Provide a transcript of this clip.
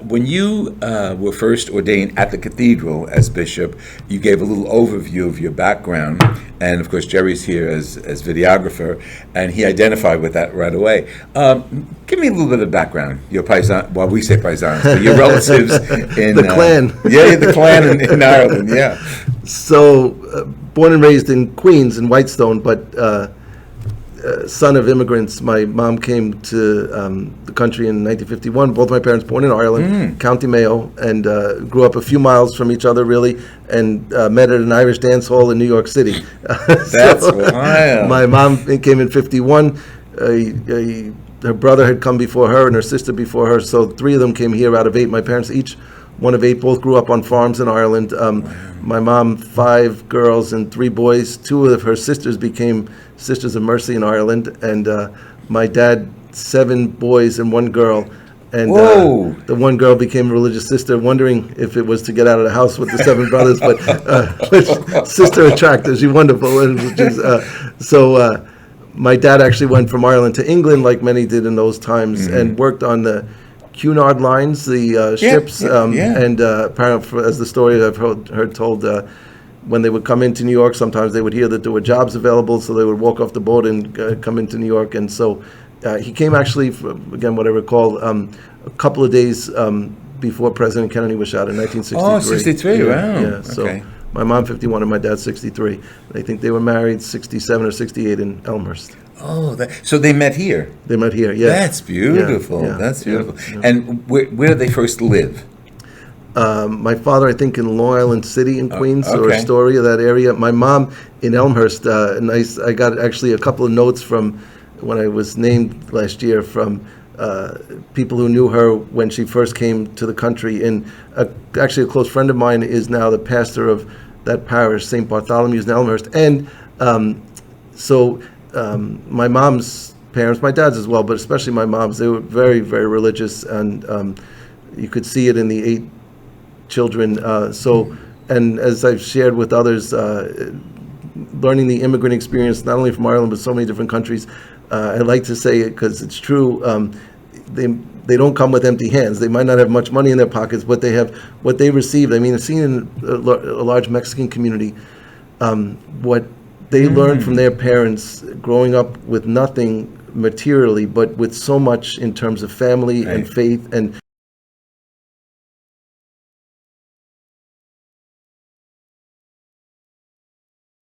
when you were first ordained at the cathedral as bishop, you gave a little overview of your background, and of course Jerry's here as videographer, and he identified with that right away. Give me a little bit of background. Your paisan, well, we say paisans, but your relatives in the clan. The clan in Ireland. Yeah. So, born and raised in Queens in Whitestone, but son of immigrants. My mom came to the country in 1951. Both my parents born in Ireland, County Mayo, and grew up a few miles from each other, really, and met at an Irish dance hall in New York City. That's wild. My mom came in 51. Her brother had come before her and her sister before her, so 3 of them came here out of 8. My parents each one of 8, both grew up on farms in Ireland. My mom, 5 girls and 3 boys. 2 of her sisters became Sisters of Mercy in Ireland, and my dad, 7 boys and 1 girl. And the 1 girl became a religious sister, wondering if it was to get out of the house with the 7 brothers, but sister attractive, she's wonderful. So my dad actually went from Ireland to England, like many did in those times, and worked on the Cunard lines, the ships, and apparently, as the story I've heard told, when they would come into New York, sometimes they would hear that there were jobs available, so they would walk off the boat and come into New York. And so he came actually, again, what I recall, a couple of days before President Kennedy was shot in 1963. Oh, 63, wow. Yeah, so my mom 51 and my dad 63. I think they were married 67 or 68 in Elmhurst. Oh, so they met here? They met here, yeah. That's beautiful. Yeah, That's beautiful. Yeah. And where did they first live? My father, I think, in Long Island City in Queens, or Astoria, that area. My mom in Elmhurst. I got actually a couple of notes from when I was named last year from people who knew her when she first came to the country. And actually, a close friend of mine is now the pastor of that parish, St. Bartholomew's in Elmhurst. And my mom's parents, my dad's as well, but especially my mom's, they were very, very religious, and you could see it in the 8 children. And as I've shared with others, learning the immigrant experience, not only from Ireland, but so many different countries, I like to say it because it's true, they don't come with empty hands. They might not have much money in their pockets, but they have what they received. I mean, I've seen in a large Mexican community, what they learned from their parents growing up with nothing materially, but with so much in terms of family and faith and